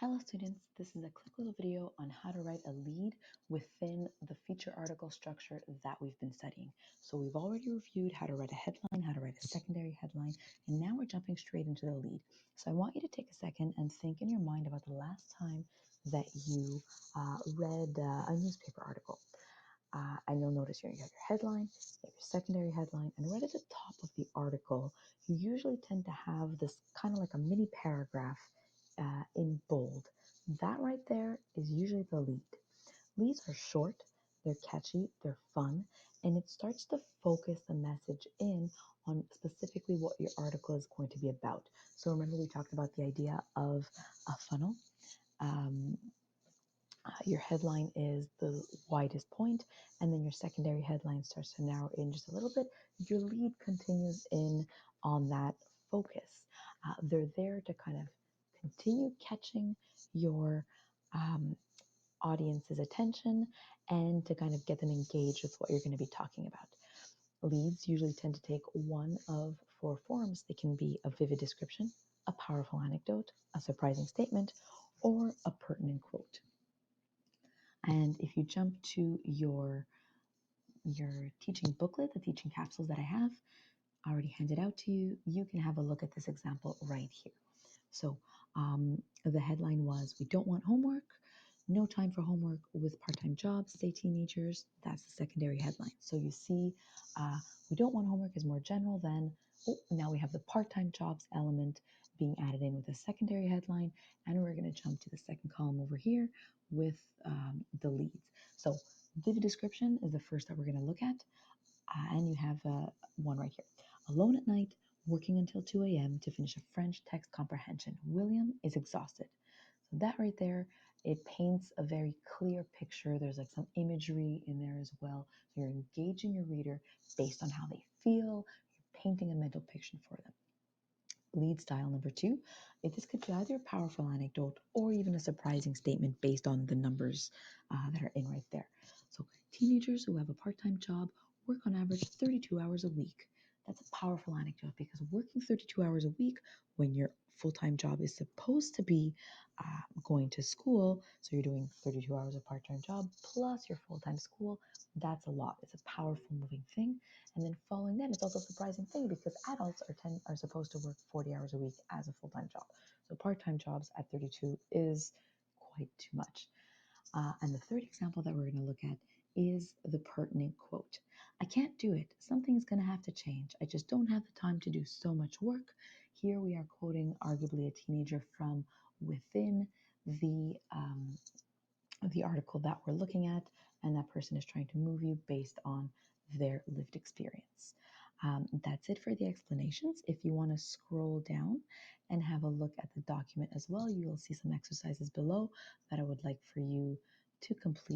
Hello students, this is a quick little video on how to write a lead within the feature article structure that we've been studying. So we've already reviewed how to write a headline, how to write a secondary headline, and now we're jumping straight into the lead. So I want you to take a second and think in your mind about the last time that you read a newspaper article. And you'll notice you have your headline, you have your secondary headline, and right at the top of the article, you usually tend to have this kind of like a mini paragraph in bold. That right there is usually the lead. Leads are short, they're catchy, they're fun, and it starts to focus the message in on specifically what your article is going to be about. So remember we talked about the idea of a funnel. Um, your headline is the widest point, and then your secondary headline starts to narrow in just a little bit. Your lead continues in on that focus. They're there to kind of continue catching your audience's attention and to kind of get them engaged with what you're going to be talking about. Leads usually tend to take one of four forms. They can be a vivid description, a powerful anecdote, a surprising statement, or a pertinent quote. And if you jump to your teaching booklet, the teaching capsules that I have already handed out to you, you can have a look at this example right here. So the headline was, "We don't want homework, no time for homework with part-time jobs, say teenagers." That's the secondary headline. So you see, we don't want homework is more general than, oh, now we have the part-time jobs element being added in with a secondary headline, and we're going to jump to the second column over here with the leads. So vivid description is the first that we're going to look at, and you have one right here. "Alone at night, working until 2 a.m. to finish a French text comprehension. William is exhausted." So that right there, it paints a very clear picture. There's like some imagery in there as well. So you're engaging your reader based on how they feel. You're painting a mental picture for them. Lead style number two, this could be either a powerful anecdote or even a surprising statement based on the numbers that are in right there. So teenagers who have a part-time job work on average 32 hours a week. That's a powerful anecdote because working 32 hours a week when your full-time job is supposed to be going to school, so you're doing 32 hours of part-time job plus your full-time school, that's a lot. It's a powerful moving thing. And then following that, it's also a surprising thing because adults are supposed to work 40 hours a week as a full-time job. So part-time jobs at 32 is quite too much. And the third example that we're going to look at is the pertinent quote. "I can't do it. Something's going to have to change. I just don't have the time to do so much work." Here we are quoting arguably a teenager from within the article that we're looking at, and that person is trying to move you based on their lived experience. That's it for the explanations. If you want to scroll down and have a look at the document as well, you will see some exercises below that I would like for you to complete.